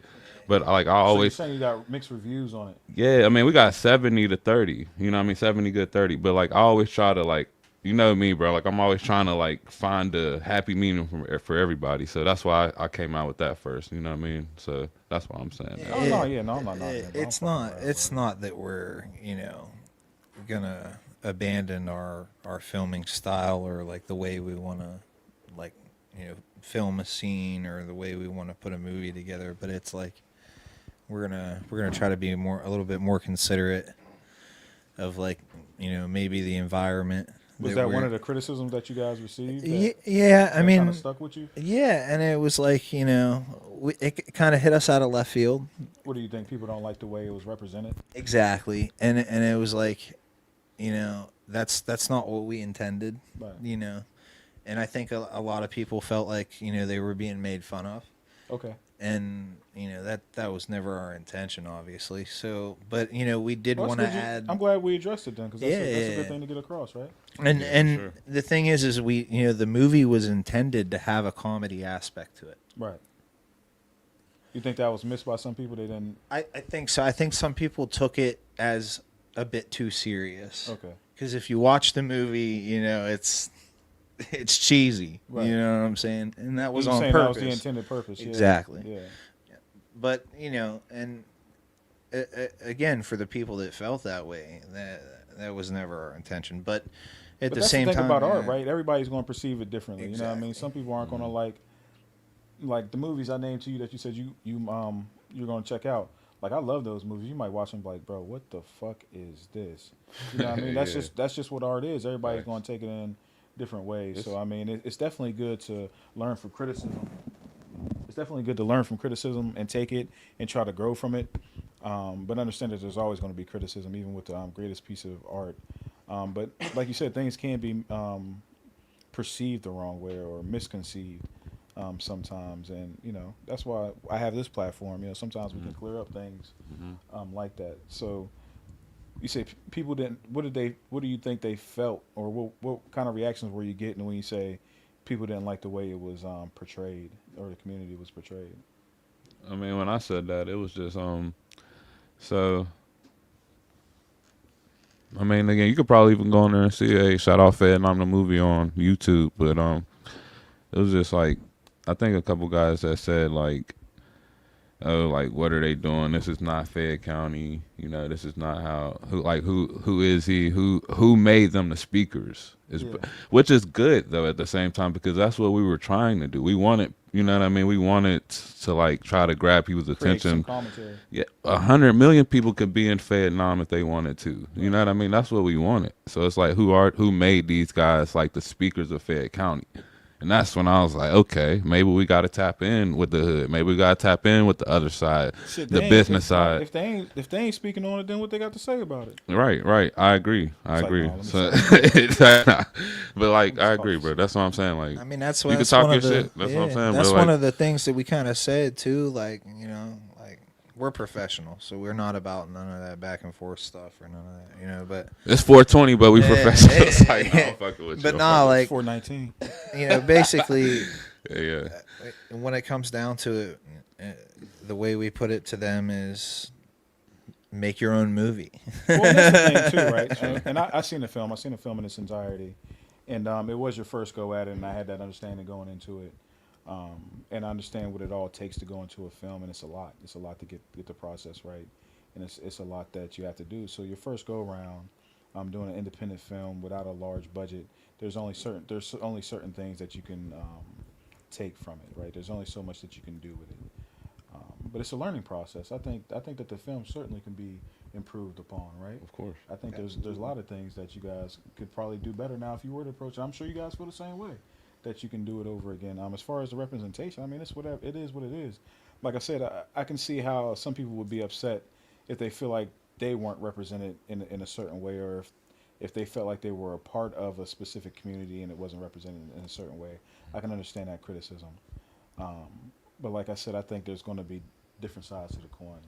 but like I always So you're saying you got mixed reviews on it. yeah, I mean, we got 70 to 30. You know what I mean? 70 good 30. But like I always try to like, you know me, bro. Like I'm always trying to like find a happy medium for everybody. So that's why I came out with that first. You know what I mean? So that's why I'm saying that. Oh no, yeah, no, I'm not knocking it, bro. It's I'm not. fucking right, It's not that we're gonna abandon our filming style or like the way we want to like film a scene or the way we want to put a movie together. But it's like we're gonna try to be a little bit more considerate of, like, maybe the environment. Was that one of the criticisms that you guys received? Yeah, I mean, kind of stuck with you. yeah, and it was like, it kind of hit us out of left field. What do you think? People don't like the way it was represented. Exactly, and it was like, that's not what we intended. Right. And I think a lot of people felt like they were being made fun of. Okay. And that was never our intention, obviously. So, but we did want to add. I'm glad we addressed it then, because that's a Yeah. good thing to get across, right? And Yeah, sure. the thing is we the movie was intended to have a comedy aspect to it. Right. You think that was missed by some people? They didn't. I think so. I think some people took it as a bit too serious. Okay. Because if you watch the movie, it's cheesy. Right. You know what I'm saying? And that was You're on saying purpose. That was the intended purpose. Yeah. Exactly. Yeah. But and again, for the people that felt that way, that was never our intention. But at the that's same the thing time, about art, right? Everybody's going to perceive it differently. Exactly. You know what I mean? Some people aren't going to like the movies I named to you that you said you're going to check out. Like, I love those movies. You might watch them like, bro, what the fuck is this? You know what I mean? That's Yeah. that's just what art is. Everybody's Right. going to take it in different ways. So I mean, it's definitely good to learn from criticism. It's definitely good to learn from criticism and take it and try to grow from it. But understand that there's always going to be criticism, even with the greatest piece of art. But like you said, things can be perceived the wrong way or misconceived sometimes, and that's why I have this platform. Sometimes we can clear up things like that. So you say people didn't. What do you think they felt, or what kind of reactions were you getting when you say people didn't like the way it was portrayed, or the community was portrayed? I mean, when I said that, it was just so. I mean, again, you could probably even go in there and see a shout out Vietnam the movie on YouTube, but it was just like, I think a couple guys that said like, oh, like, what are they doing? This is not Fayette County. This is not how. Who is he? Who made them the speakers? Which is good though at the same time, because that's what we were trying to do. We wanted, you know what I mean? We wanted to like try to grab people's Create attention. some commentary. Yeah, 100 million people could be in Vietnam if they wanted to. You know what I mean? That's what we wanted. So it's like, who made these guys like the speakers of Fayette County? And that's when I was like, okay, maybe we got to tap in with the hood. Maybe we got to tap in with the other side, Shit, the business side. If they ain't speaking on it, then what they got to say about it? Right. I agree. Like, no, let me So, stop. but like, I agree, bro. That's what I'm saying. Like, I mean, that's you what can talk your shit. That's what I'm saying, That's bro. one Like, of the things that we kind of said too. Like, like, we're professional, so we're not about none of that back and forth stuff or none of that. But it's 420, but we professional. It's like, no, yeah. I'm fucking with you. But I'm nah, like, 419. basically, yeah. when it comes down to it, the way we put it to them is make your own movie. Well, that's the thing too, right? And I seen the film. I seen the film in its entirety, and it was your first go at it, and I had that understanding going into it, and I understand what it all takes to go into a film, and it's a lot. It's a lot to get the process right, and it's a lot that you have to do. So your first go around, doing an independent film without a large budget, there's only certain things that you can take from it, right? There's only so much that you can do with it. But it's a learning process. I think that the film certainly can be improved upon, right? Of course. I think there's a lot of things that you guys could probably do better now if you were to approach it. I'm sure you guys feel the same way, that you can do it over again. As far as the representation, I mean, it's whatever. It is what it is. Like I said, I can see how some people would be upset if they feel like they weren't represented in a certain way, or if they felt like they were a part of a specific community and it wasn't represented in a certain way. I can understand that criticism. But like I said, I think there's going to be different sides to the coin.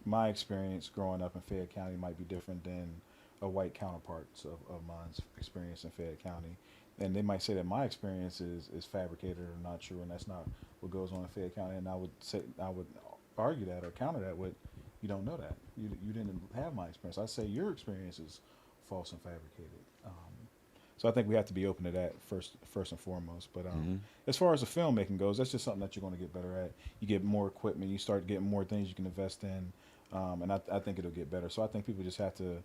My experience growing up in Fayette County might be different than a white counterparts of mine's experience in Fayette County. And they might say that my experience is fabricated or not true, and that's not what goes on in Fayette County. And I would argue that or counter that with, you don't know that. You didn't have my experience. I say your experience is false and fabricated. So I think we have to be open to that first and foremost. But as far as the filmmaking goes, that's just something that you're going to get better at. You get more equipment, you start getting more things you can invest in, and I think it'll get better. So I think people just have to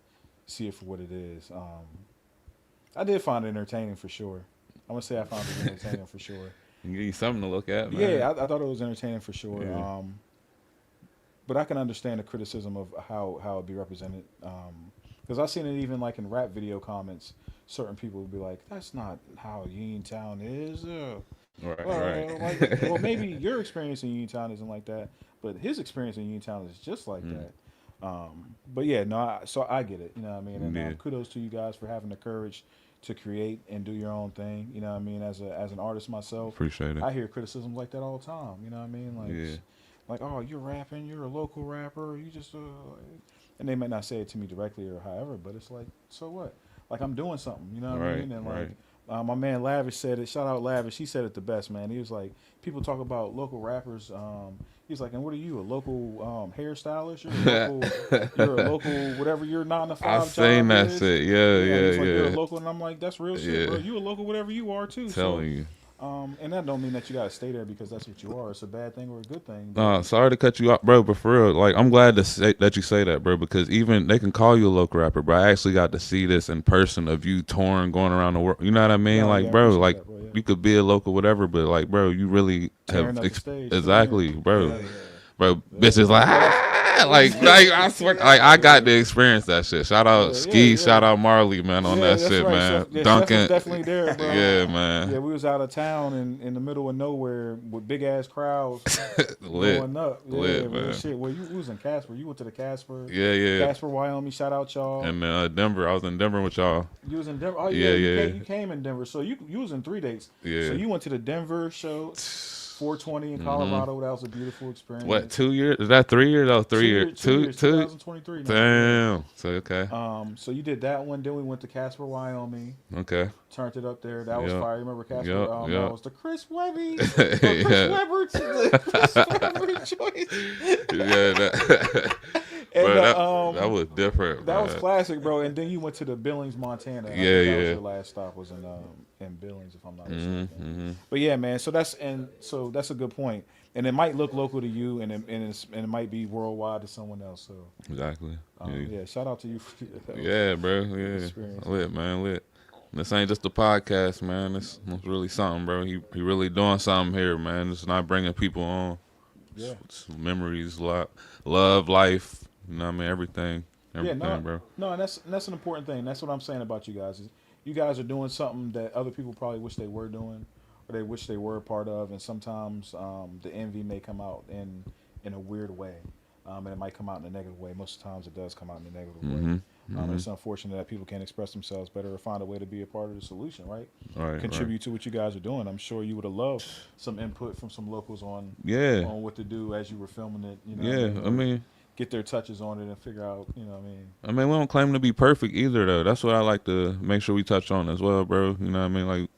see it for what it is. I did find it entertaining for sure. I'm gonna say I found it entertaining for sure. You need something to look at, man. Yeah, I thought it was entertaining for sure. Yeah. but I can understand the criticism of how it be represented. Because I've seen it even like in rap video comments. Certain people would be like, "That's not how Uniontown is." Right, Well, right. well, maybe your experience in Uniontown isn't like that, but his experience in Uniontown is just like that. But yeah, no, so I get it. You know what I mean? And Yeah. kudos to you guys for having the courage to create and do your own thing. You know what I mean? As an artist myself, Appreciate it. I hear criticisms like that all the time. You know what I mean? Like, Yeah. like, oh, you're rapping, you're a local rapper, you just, and they might not say it to me directly or however, but it's like, so what? Like, I'm doing something, you know what I Right, mean? And right. like, my man Lavish said it. Shout out Lavish. He said it the best, man. He was like, people talk about local rappers. He's like, and what are you, a local hairstylist? You're a local whatever your 9 to 5 I job seen that is. shit. Yeah, He's yeah, like, you're a yeah. local, and I'm like, that's real shit, Yeah. bro. You a local, whatever you are too. Telling you. And that don't mean that you gotta stay there because that's what you are. It's a bad thing or a good thing. Sorry to cut you off, bro, but for real, like, I'm glad that you say that, bro, because even they can call you a local rapper, bro. I actually got to see this in person of you touring, going around the world. You know what I mean? No, like, yeah, I bro, appreciate like, that, bro, yeah. you could be a local whatever, but like, bro, you really Tearing have up the stage, exactly, yeah. bro. Yeah, yeah. Bro, bitches like, like I swear, like I got to experience that shit. Shout out Ski, shout out Marley, man, on that that's shit, right. man. Chef, Chef Duncan, was definitely there, bro. yeah, man. Yeah, we was out of town in the middle of nowhere with big ass crowds Lit, going up. Yeah, lit, real man. shit. Well, you was in Casper. You went to the Casper. Yeah, yeah. Casper, Wyoming. Shout out y'all. And Denver, I was in Denver with y'all. You was in Denver. Oh Yeah, yeah, yeah. You came in Denver. So you was in 3 days. Yeah. So you went to the Denver show, 420 in Colorado. That was a beautiful experience. What, 2 years? Is that 3 years? That was 3 years. 2 years, 2023. now. Damn. So okay. So you did that one. Then we went to Casper, Wyoming. Okay. Turned it up there. That was Yep. fire. Remember Casper? Yep, That yep. was the Chris Webby. Yeah. Chris Webber choice. Yeah, that, And bro, that was different. that was man. classic, bro. And then you went to the Billings, Montana. And I Yeah, think that yeah. was your last stop was in Billings, if I'm not mistaken. Mm-hmm. But yeah, man. So that's a good point. And it might look local to you, and it might be worldwide to someone else. So Exactly. yeah, shout out to you. For that. Yeah, bro. Yeah. Experience. Lit, man. Lit. This ain't just a podcast, man. This really something, bro. He really doing something here, man. It's not bringing people on. Yeah. It's memories, love, life. You know what I mean? Everything, bro. No, and that's an important thing. That's what I'm saying about you guys. Is you guys are doing something that other people probably wish they were doing, or they wish they were a part of. And sometimes the envy may come out in a weird way, and it might come out in a negative way. Most of the times, it does come out in a negative way. It's unfortunate that people can't express themselves better or find a way to be a part of the solution, right? Right. Contribute to what you guys are doing. I'm sure you would have loved some input from some locals on what to do as you were filming it. You know, Yeah. I mean, get their touches on it and figure out, you know what I mean? we don't claim to be perfect either, though. That's what I like to make sure we touch on as well, bro. You know what I mean? Like,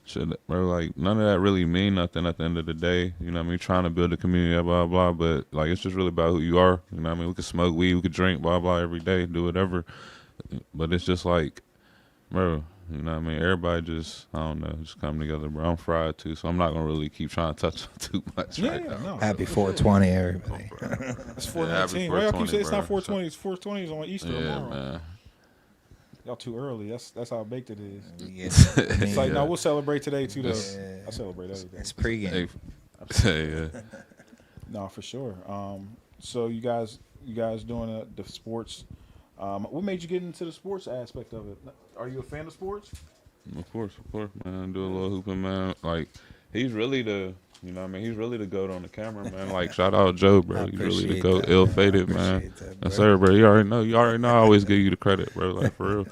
shit, bro, like, none of that really mean nothing at the end of the day. You know what I mean? Trying to build a community, blah, blah, but, like, it's just really about who you are. You know what I mean? We could smoke weed, we could drink, blah, blah, every day, do whatever. But it's just like, bro, you know what I mean? Everybody just, I don't know, just come together, bro. I'm fried, too, so I'm not going to really keep trying to touch on too much right now. No. Happy 420, everybody. It's Yeah, 419. happy Why y'all keep 420, saying it's not bro. 420? It's 420 is on Easter Yeah, tomorrow. man. Y'all too early. That's how baked it is. Yes. It's like, Yeah. no, we'll celebrate today too, though. Yeah. I celebrate everything. It's pregame. Hey, yeah. No, for sure. So you guys doing the sports. What made you get into the sports aspect of it? Are you a fan of sports? Of course, man. Do a little hooping, man. Like, he's really the, you know what I mean? He's really the GOAT on the camera, man. Like, shout out Joe, bro. I He's really the appreciate GOAT. that, Ill-fated, man. I man. appreciate that, Yes, bro. sir, bro. You already know I always give you the credit, bro. Like, for real.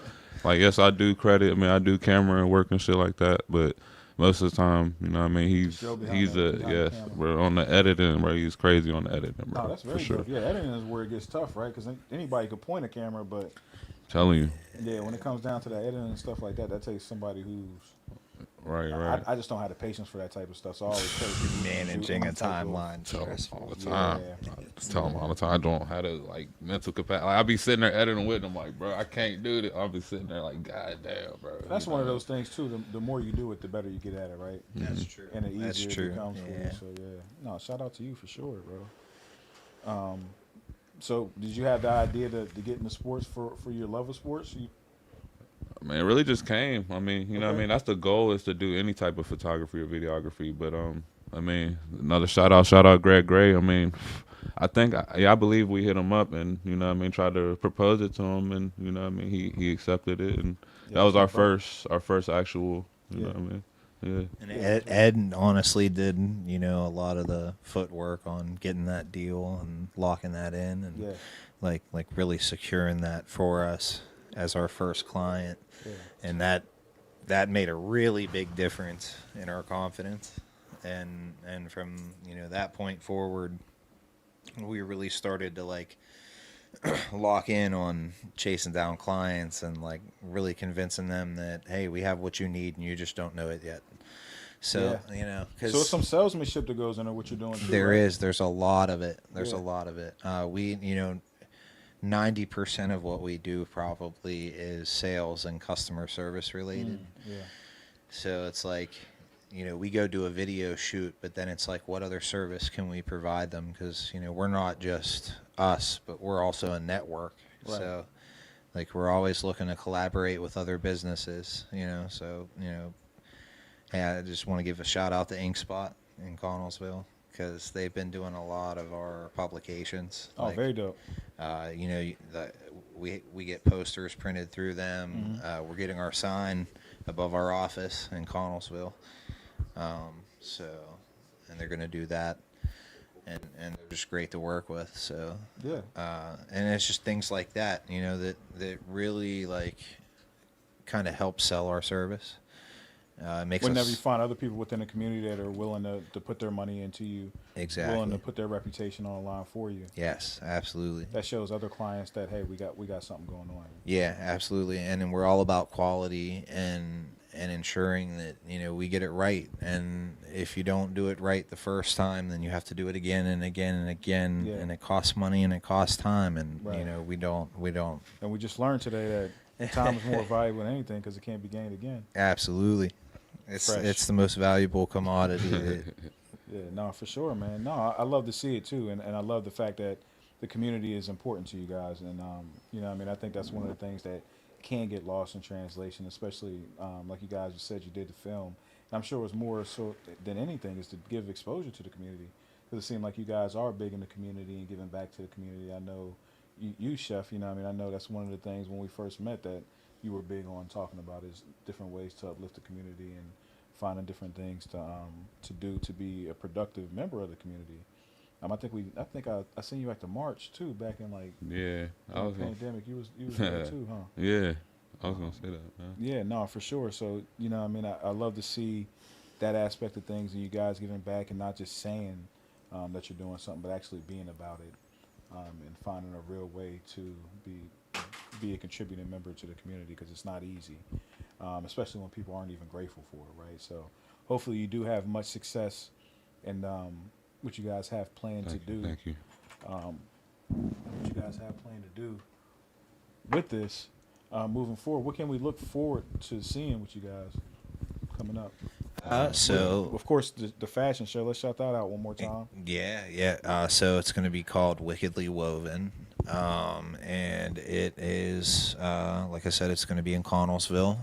Like, yes, I do credit. I mean, I do camera and work and shit like that, but most of the time, you know what I mean? He's behind the yes, camera. bro. On the editing, bro. He's crazy on the editing, bro. No, that's very for sure. tough. Yeah, editing is where it gets tough, right? Because anybody could point a camera, but Telling you. yeah, when it comes down to that editing and stuff like that, that takes somebody who's. Right. I just don't have the patience for that type of stuff. So I always tell people Managing a I'm type of- timeline. Tell him all Stressful. the time. Yeah. I tell him all the time. I don't have the like mental capacity. Like, I be sitting there editing with them, like, bro, I can't do this. I'll be sitting there like, God damn, bro. That's You one of know? those things too. The more you do it, the better you get at it, right? That's true. And the easier That's it true. becomes for you. Yeah. So yeah, no, shout out to you for sure, bro. So did you have the idea to get into sports for your love of sports? I mean, it really just came. I mean, you know what I Okay. mean? That's the goal, is to do any type of photography or videography. But I mean, another shout out Greg Gray. I mean, I think, I believe we hit him up and, you know what I mean, tried to propose it to him, and, you know what I mean, he accepted it, and Yeah, that was that's my our first actual, you know Yeah. what I mean? Yeah. And Ed honestly did, you know, a lot of the footwork on getting that deal and locking that in, and Yeah. like really securing that for us as our first client, Yeah. and that made a really big difference in our confidence, and from, you know, that point forward, we really started to like lock in on chasing down clients and like really convincing them that, hey, we have what you need and you just don't know it yet. So, Yeah. you know, So it's because some salesmanship that goes into what you're doing. Too, there's right? a lot of it. There's Yeah. a lot of it. We, you know, 90% of what we do probably is sales and customer service related. Yeah. So it's like, you know, we go do a video shoot, but then it's like, what other service can we provide them? Because, you know, we're not just us, but we're also a network. Right. So, like, we're always looking to collaborate with other businesses, you know. So, you know, hey, I just want to give a shout out to InkSpot in Connellsville, because they've been doing a lot of our publications. Oh, very dope. You know, we get posters printed through them. We're getting our sign above our office in Connellsville. So, and they're going to do that, and they're just great to work with. So, Yeah. and it's just things like that, you know, that really like kind of help sell our service. It makes Whenever you us find other people within the community that are willing to put their money into you, willing exactly. to put their reputation on the line for you, Yes, absolutely. that shows other clients that, hey, we got something going on. Yeah, absolutely. And then we're all about quality and ensuring that, you know, we get it right. And if you don't do it right the first time, then you have to do it again and again and again. Yeah. And it costs money and it costs time. And Right. you know, we don't. And we just learned today that time is more valuable than anything because it can't be gained again. Absolutely. It's Fresh. the most valuable commodity. Yeah, no, for sure, man. No, I love to see it too, and I love the fact that the community is important to you guys, and you know, I mean, I think that's one of the things that can get lost in translation, especially like you guys just said, you did the film, and I'm sure it was more so than anything is to give exposure to the community, because it seemed like you guys are big in the community and giving back to the community. I know you Chef, you know, I mean, I know that's one of the things when we first met that you were big on talking about is different ways to uplift the community and finding different things to do to be a productive member of the community. I think I seen you at the march too back in like Yeah. I the was gonna, pandemic. You was there too, huh? yeah. I was gonna say that, man. Yeah, no, for sure. So you know, I mean, I love to see that aspect of things and you guys giving back and not just saying that you're doing something, but actually being about it and finding a real way to be a contributing member to the community because it's not easy. Especially when people aren't even grateful for it, right? So hopefully you do have much success in what you guys have planned to do. Thank you. What you guys have planned to do with this moving forward. What can we look forward to seeing with you guys coming up? So Of course, the fashion show. Let's shout that out one more time. yeah. So it's going to be called Wickedly Woven, and it is like I said, it's going to be in Connellsville.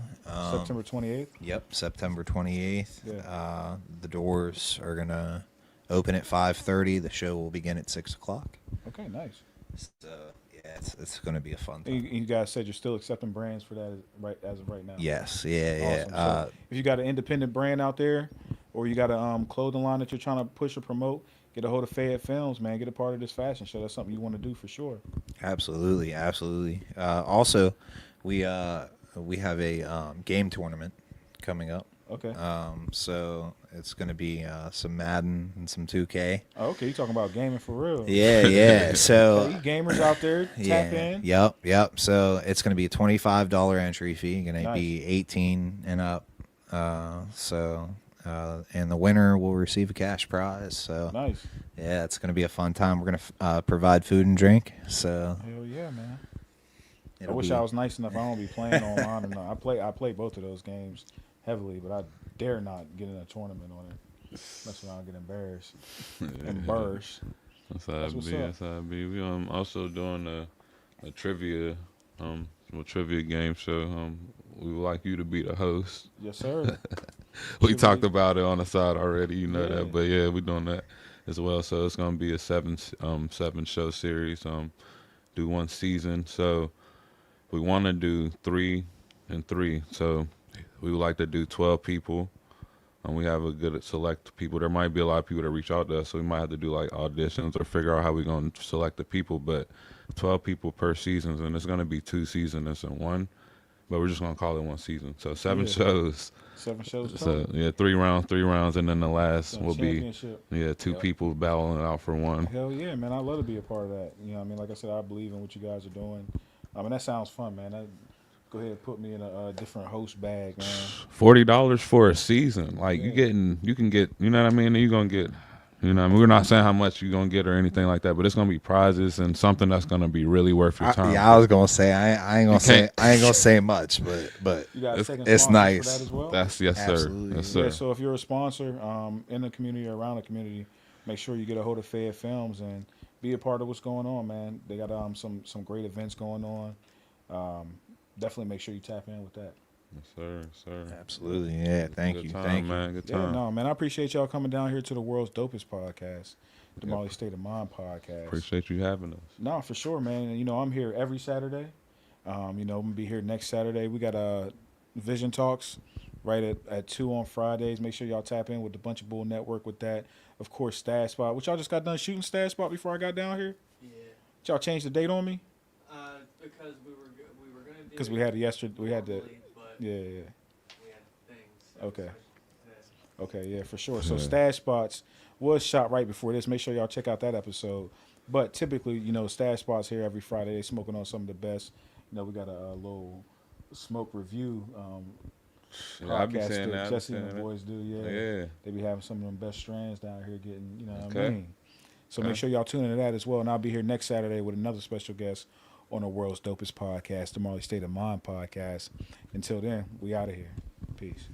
September 28th. Yep, September 28th. Yeah. The doors are going to open at 5:30. The show will begin at 6 o'clock. Okay, nice. So yeah, it's going to be a fun And time. you guys said you're still accepting brands for that as of right now. Yes, yeah. Awesome. So if you got an independent brand out there, or you got a clothing line that you're trying to push or promote, get a hold of Fayette Films, man. Get a part of this fashion show. That's something you want to do for sure. Absolutely. Also, we have a game tournament coming up. Okay. So it's going to be some Madden and some 2K. Oh, okay, you talking about gaming for real? Yeah. So Hey, you gamers out there, tap in. Yep. So it's going to be a $25 entry fee. Going to Nice. be 18 and up. And the winner will receive a cash prize. So Nice. yeah, it's going to be a fun time. We're going to provide food and drink. So Hell yeah, man. I it'll wish be- I was nice enough. I don't be playing online or not. I play both of those games heavily, but I dare not get in a tournament on it. That's when I'll get embarrassed. Embarrassed. That's how That's it what's be. up. That's how it be. We also doing a trivia game. So we would like you to be the host. Yes, sir. We Should talked we- about it on the side already. You know Yeah. that, but yeah, we doing that. as well. So it's gonna be a seven show series. Do one season. So we want to do 3 and 3. So we would like to do 12 people. And we have a good select people. There might be a lot of people that reach out to us, so we might have to do like auditions or figure out how we're going to select the people. But 12 people per season, and it's going to be 2 seasons in one. But we're just going to call it one season. So 7 shows. 7 shows. So yeah, 3 rounds, and then the last will be 2 people battling it out for one. Hell yeah, man! I love to be a part of that. You know, what I mean, like I said, I believe in what you guys are doing. I mean, that sounds fun, man. Go ahead and put me in a different host bag, man. $40 for a season, like you can get, you know what I mean. You're gonna get, you know, what I mean, we're not saying how much you're gonna get or anything like that, but it's gonna be prizes and something that's gonna be really worth your time. I was gonna say I ain't gonna say much, but You guys it's nice. For that as well? That's yes, Absolutely. sir. Yes, sir. Yeah, so if you're a sponsor in the community or around the community, make sure you get a hold of Fed Films and be a part of what's going on, man. They got some great events going on. Definitely make sure you tap in with that. Yes, sir. Absolutely, yeah. Thank you, Thank you, man. Good time. Yeah, no, man. I appreciate y'all coming down here to the world's dopest podcast, the Molly State of Mind podcast. Appreciate you having us. No, for sure, man. And, you know, I'm here every Saturday. You know, I'm gonna be here next Saturday. We got Vision Talks right at 2 on Fridays. Make sure y'all tap in with the Bunch of Bull Network with that. Of course, Stash Spot. Which y'all just got done shooting Stash Spot before I got down here. Yeah. Y'all changed the date on me Because we were gonna do. because we had it yesterday. We had the normally, but yeah. we had things. So Okay. we Okay, yeah, for sure. So Yeah. Stash Spots was shot right before this. Make sure y'all check out that episode. But typically, you know, Stash Spots here every Friday. They smoking on some of the best. You know, we got a little smoke review Yeah, I be podcast saying that that. Jesse and the boys do. Yeah. Yeah. They be having some of them best strands down here getting, you know what I Okay. mean? So make sure y'all tune into that as well. And I'll be here next Saturday with another special guest on the world's dopest podcast, the Marley State of Mind podcast. Until then, we out of here. Peace.